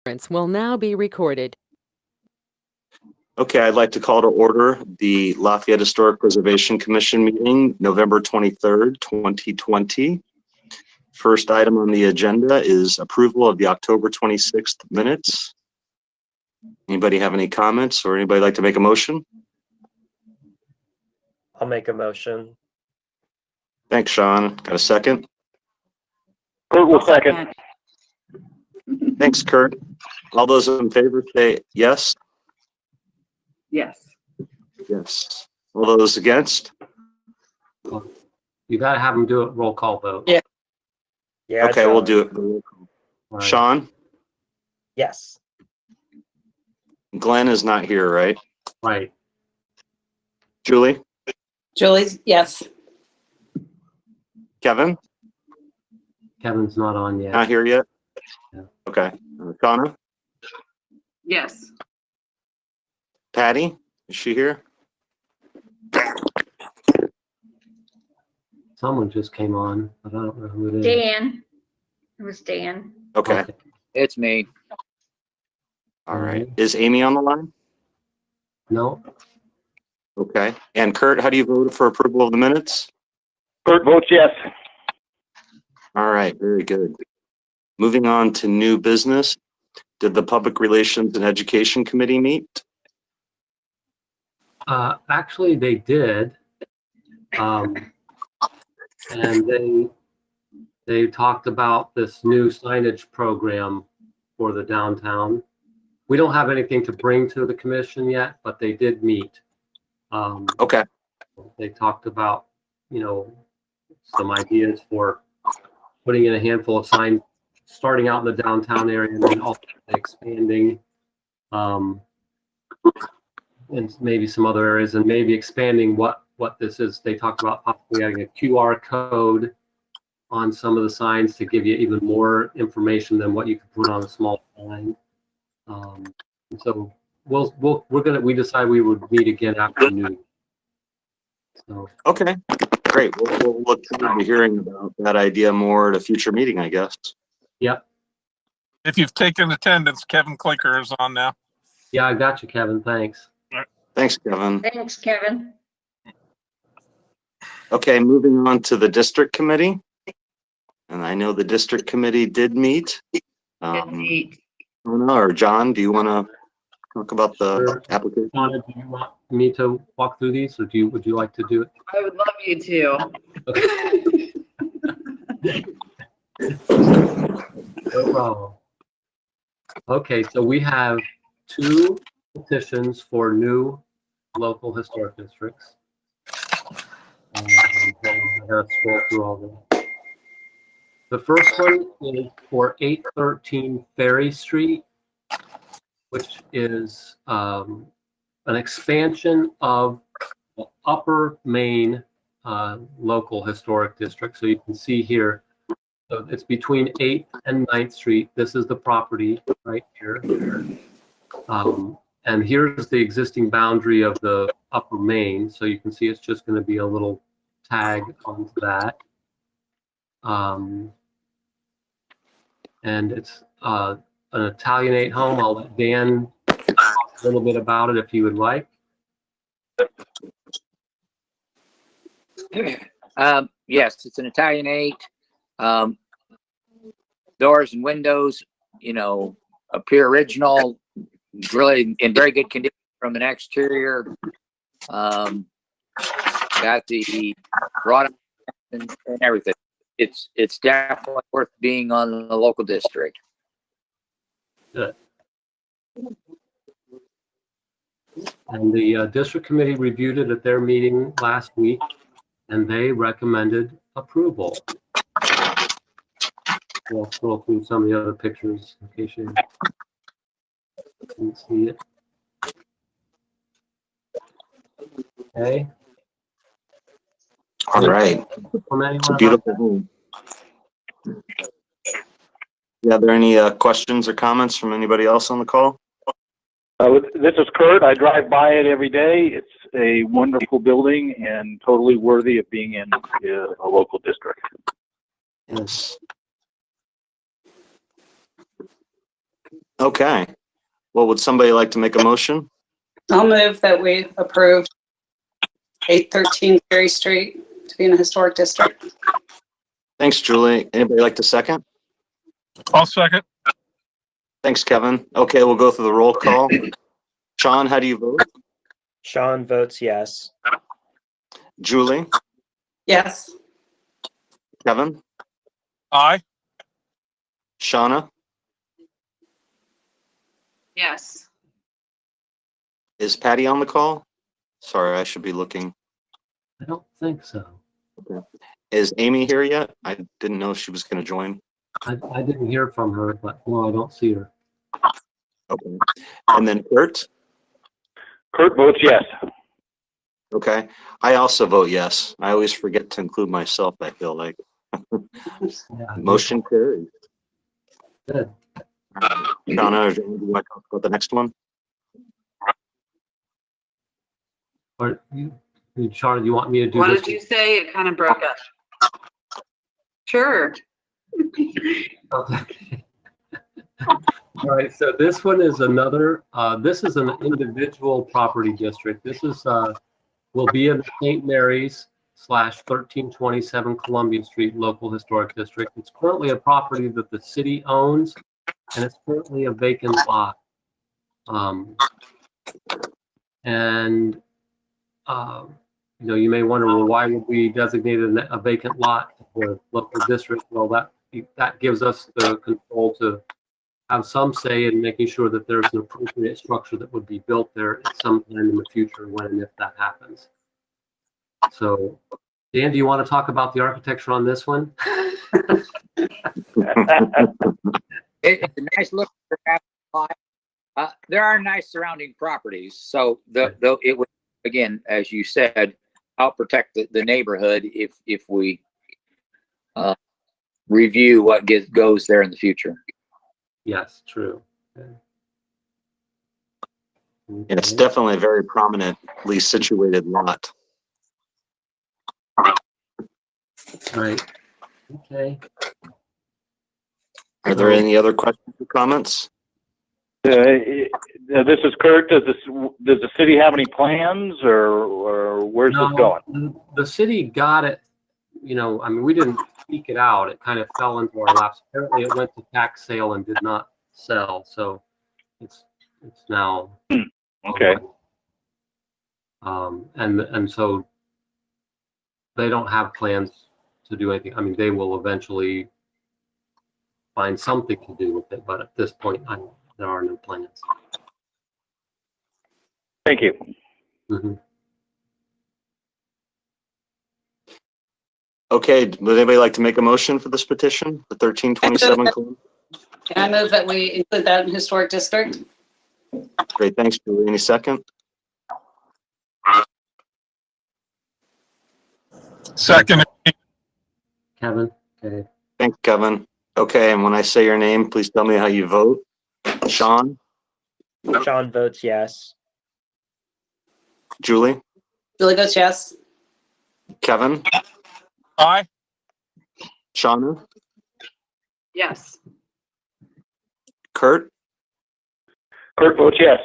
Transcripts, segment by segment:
will now be recorded. Okay, I'd like to call to order the Lafayette Historic Preservation Commission meeting, November 23rd, 2020. First item on the agenda is approval of the October 26th minutes. Anybody have any comments or anybody like to make a motion? I'll make a motion. Thanks, Sean. Got a second? Kurt will second. Thanks, Kurt. All those in favor say yes. Yes. Yes. All those against? You gotta have them do it roll call vote. Yeah. Yeah. Okay, John. we'll do it. Right. Sean? Yes. Glenn is not here, right? Right. Julie? Julie's, yes. Kevin? Kevin's not on yet. Not here yet? Yeah. Okay. Connor? Yes. Patty? Is she here? Someone just came on, but I don't know who it is. Dan. It was Dan. Okay. It's me. All right. Is Amy on the line? No. Okay. And Kurt, how do you vote for approval of the minutes? Kurt votes yes. All right. Very good. Moving on to new business. Did the Public Relations and Education Committee meet? Actually, they did. And they talked about this new signage program for the downtown. We don't have anything to bring to the commission yet, but they did meet. Okay. They talked about, some ideas for putting in a handful of signs, starting out in the downtown area and then also expanding, and maybe some other areas, and maybe expanding what this is. They talked about possibly having a QR code on some of the signs to give you even more information than what you could put on a small sign. And so we decided we would meet again after noon. So Okay. Great. We'll look forward to hearing about that idea more at a future meeting, I guess. yep. If you've taken attendance, Kevin Clicker is on now. Yeah, I got you, Kevin. Thanks. Thanks, Kevin. Thanks, Kevin. Okay, moving on to the district committee. And I know the district committee did meet. Indeed. Or John, do you want to talk about the Sure. application? Donna, do you want me to walk through these, or would you like to do it? I would love you to. Okay. No problem. Okay, so we have 2 petitions for new local historic districts. I'm gonna scroll through all of them. The first one is for 813 Ferry Street, which is an expansion of the Upper Main local historic district. So you can see here, so it's between 8th and 9th Street. This is the property right here. And here's the existing boundary of the Upper Main. So you can see it's just going to be a little tag onto that. And it's an Italianate home. I'll let Dan talk a little bit about it if you would like. Yes, it's an Italianate. Doors and windows, appear original, really in very good condition from an exterior. Got the wrought and everything. It's definitely worth being on the local district. Good. And the district committee reviewed it at their meeting last week, and they recommended approval. We'll scroll through some of the other pictures in case you didn't see it. Okay. All right. From anyone It's a beautiful home. Yeah, are there any questions or comments from anybody else on the call? This is Kurt. I drive by it every day. It's a wonderful building and totally worthy of being in a local district. Yes. Okay. Well, would somebody like to make a motion? I'll move that we approve 813 Ferry Street to be in a historic district. Thanks, Julie. Anybody like to second? I'll second. Thanks, Kevin. Okay, we'll go through the roll call. Sean, how do you vote? Sean votes yes. Julie? Yes. Kevin? Aye. Shauna? Yes. Is Patty on the call? Sorry, I should be looking. I don't think so. Is Amy here yet? I didn't know she was going to join. I didn't hear from her, but no, I don't see her. Okay. And then Kurt? Kurt votes yes. Okay. I also vote yes. I always forget to include myself, I feel like. Yeah, Motion carried. good. Shauna, or do you want to talk about the next one? Or Charlotte, you want me to do What this? did you say? It kind of broke up. Sure. Okay. All right, so this one is another, this is an individual property district. This is, will be in the St. Mary's / 1327 Columbia Street Local Historic District. It's currently a property that the city owns, and it's currently a vacant lot. You know, you may wonder, well, why would we designate a vacant lot for a local district? Well, that gives us the control to have some say in making sure that there's an appropriate structure that would be built there at some time in the future when and if that happens. So, Dan, do you want to talk about the architecture on this one? It's a nice look for that lot. There are nice surrounding properties, so it would, again, as you said, help protect the neighborhood if we review what goes there in the future. Yes, true. Okay. And it's definitely a very prominently situated lot. Right. Okay. Are there any other questions or comments? This is Kurt. Does the city have any plans, or where's this going? The city got it. You know, I mean, we didn't speak it out. It kind of fell into our laps. Apparently, it went to tax sale and did not sell. So it's now Okay. And so they don't have plans to do anything. I mean, they will eventually find something to do with it, but at this point, there are no plans. Thank you. Mm-hmm. Okay, would anybody like to make a motion for this petition, the 1327? Can I move that we include that in historic district? Great, thanks, Julie. Any second? Second. Kevin, okay. Thanks, Kevin. Okay, and when I say your name, please tell me how you vote. Sean? Sean votes yes. Julie? Julie votes yes. Kevin? Aye. Shauna? Yes. Kurt? Kurt votes yes.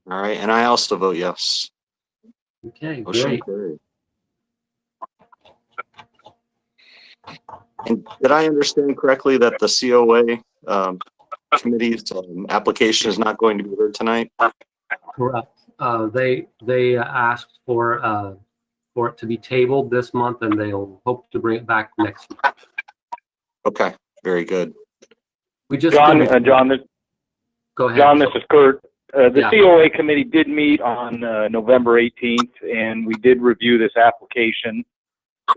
All right, and I also vote yes. Okay, Motion great. carried. And did I understand correctly that the COA committee's application is not going to be heard tonight? Correct. They asked for it to be tabled this month, and they'll hope to bring it back next week. Okay, very good. We just John, couldn't- go ahead. John, this is Kurt. The Yeah. COA committee did meet on November 18th, and we did review this application.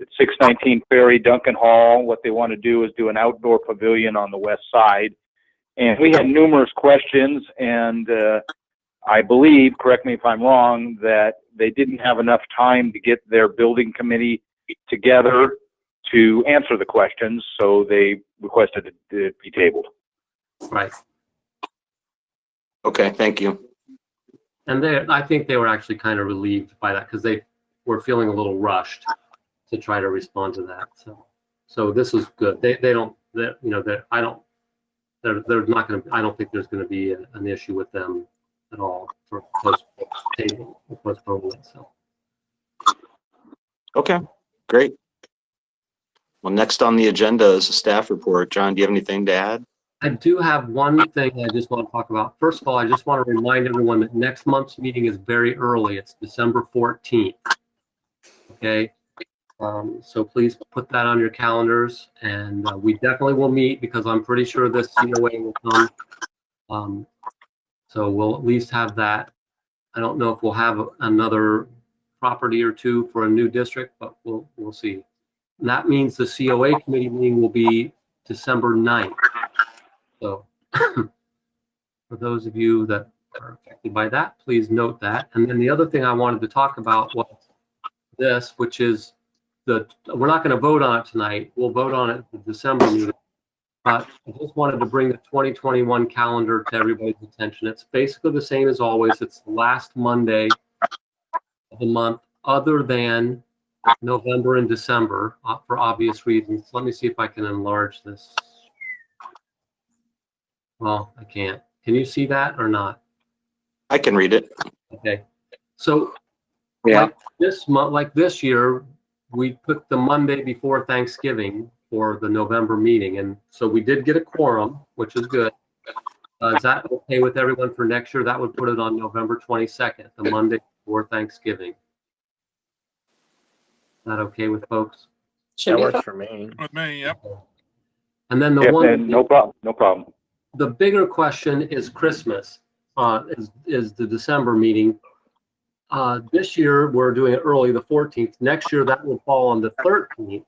It's 619 Ferry, Duncan Hall. What they want to do is do an outdoor pavilion on the west side. And we had numerous questions, and I believe, correct me if I'm wrong, that they didn't have enough time to get their building committee together to answer the questions, so they requested it be tabled. Right. Okay, thank you. And I think they were actually kind of relieved by that because they were feeling a little rushed to try to respond to that. So this is good. They don't, you know, There's not going to, I don't think there's going to be an issue with them at all for postponement, so. Okay, great. Well, next on the agenda is a staff report. John, do you have anything to add? I do have one thing I just want to talk about. First of all, I just want to remind everyone that next month's meeting is very early. It's December 14th. Okay. So please put that on your calendars, and we definitely will meet because I'm pretty sure this COA will come. So we'll at least have that. I don't know if we'll have another property or two for a new district, but we'll see. And that means the COA committee meeting will be December 9th. So for those of you that are affected by that, please note that. And then the other thing I wanted to talk about was this, which is we're not going to vote on it tonight. We'll vote on it at the December meeting. But I just wanted to bring the 2021 calendar to everybody's attention. It's basically the same as always. It's the last Monday of the month, other than November and December, for obvious reasons. Let me see if I can enlarge this. Well, I can't. Can you see that or not? I can read it. Okay. So Yeah. like this year, we put the Monday before Thanksgiving for the November meeting. And so we did get a quorum, which is good. Is that okay with everyone for next year? That would put it on November 22nd, the Monday before Thanksgiving. Is that okay with folks? Should That be works fine. for me. With me, yep. And then the Yep, one, and no problem, no problem. the bigger question is Christmas, is the December meeting. This year, we're doing it early, the 14th. Next year, that would fall on the 13th.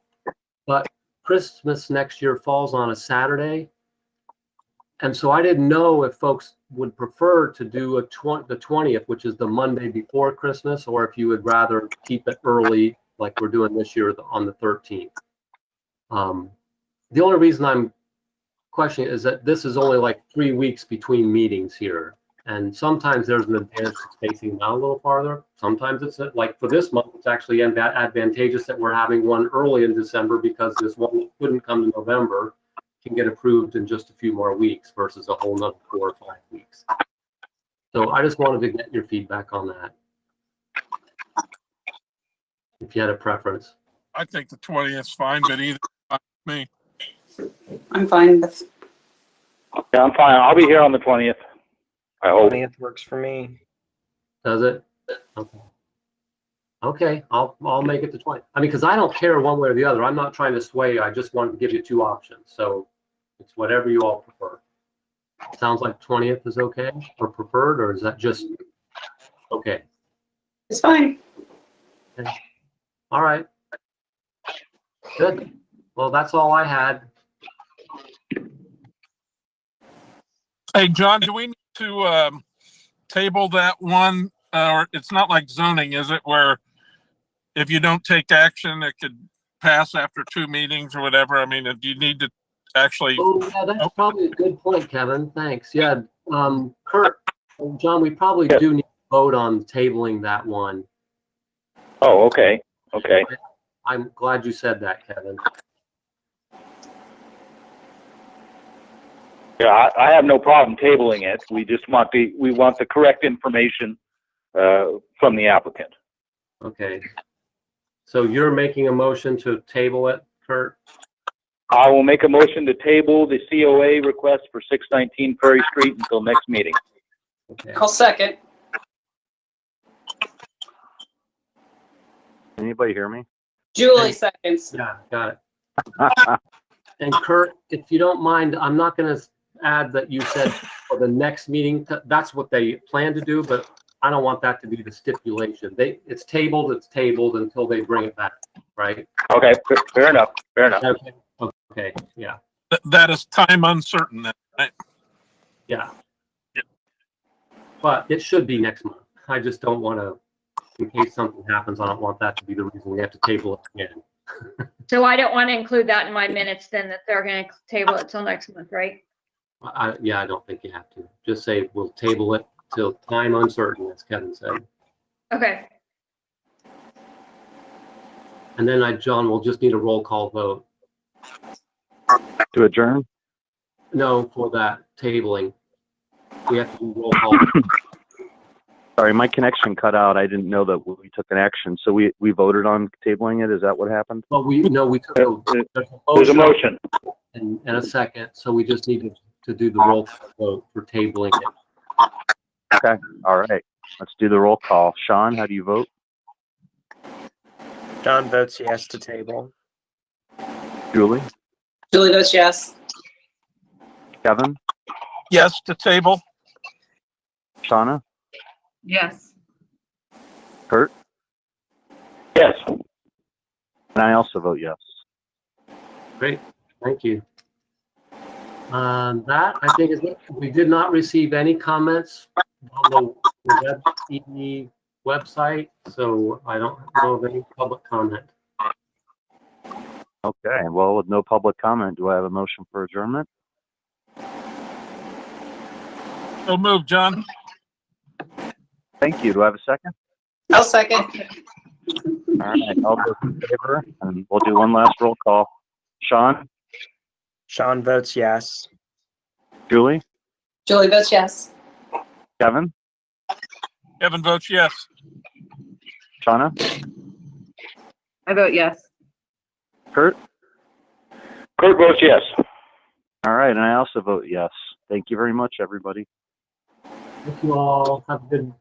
But Christmas next year falls on a Saturday. And so I didn't know if folks would prefer to do the 20th, which is the Monday before Christmas, or if you would rather keep it early like we're doing this year on the 13th. The only reason I'm questioning is that this is only like 3 weeks between meetings here. And sometimes there's an advantage to spacing out a little farther. Sometimes it's like for this month, it's actually advantageous that we're having one early in December because this one that couldn't come to November can get approved in just a few more weeks versus a whole nother 4 or 5 weeks. So I just wanted to get your feedback on that. If you had a preference. I think the 20th is fine, but either me. I'm fine with. Yeah, I'm fine. I'll be here on the 20th. I hope. 20th works for me. Does it? Okay. Okay, I'll make it the 20th. I mean, because I don't care one way or the other. I'm not trying to sway you. I just wanted to give you 2 options. So it's whatever you all prefer. Sounds like 20th is okay or preferred, or is that just okay? It's fine. Okay. All right. Good. Well, that's all I had. Hey, John, do we need to table that one? Or it's not like zoning, is it? Where if you don't take action, it could pass after 2 meetings or whatever. I mean, do you need to actually? Oh, yeah, that's probably a good point, Kevin. Thanks. Yeah. Kurt, John, we probably do need to vote on tabling that one. Oh, okay, okay. I'm glad you said that, Kevin. Yeah, I have no problem tabling it. We just want the correct information from the applicant. Okay. So you're making a motion to table it, Kurt? I will make a motion to table the COA request for 619 Ferry Street until next meeting. Okay. I'll second. Anybody hear me? Julie seconds. Yeah, got it. And Kurt, if you don't mind, I'm not going to add that you said for the next meeting. That's what they plan to do, but I don't want that to be the stipulation. It's tabled until they bring it back, right? Okay, fair enough, fair enough. Okay. Okay. Yeah. That is time uncertain then, right? Yeah. Yep. But it should be next month. I just don't want to, in case something happens, I don't want that to be the reason we have to table it again. So I don't want to include that in my minutes then, that they're going to table it till next month, right? Yeah, I don't think you have to. Just say we'll table it till time uncertain, as Kevin said. Okay. And then John, we'll just need a roll call vote. To adjourn? No, for that tabling. We have to do roll call. Sorry, my connection cut out. I didn't know that we took an action. So we voted on tabling it. Is that what happened? But we took There's a motion. and a second, so we just need to do the roll call vote for tabling it. Okay. All right. Let's do the roll call. Sean, how do you vote? Sean votes yes to table. Julie? Julie votes yes. Kevin? Yes to table. Shauna? Yes. Kurt? Yes. And I also vote yes. Great, thank you. That, I think, is it. We did not receive any comments on the WebTV website, so I don't know of any public comment. Okay. Well, with no public comment, do I have a motion for adjournment? So move, John. Thank you. Do I have a second? I'll second. All right. All those in favor, and we'll do one last roll call. Sean? Sean votes yes. Julie? Julie votes yes. Kevin? Kevin votes yes. Shauna? I vote yes. Kurt? Kurt votes yes. All right. And I also vote yes. Thank you very much, everybody. Thank you all. Have a good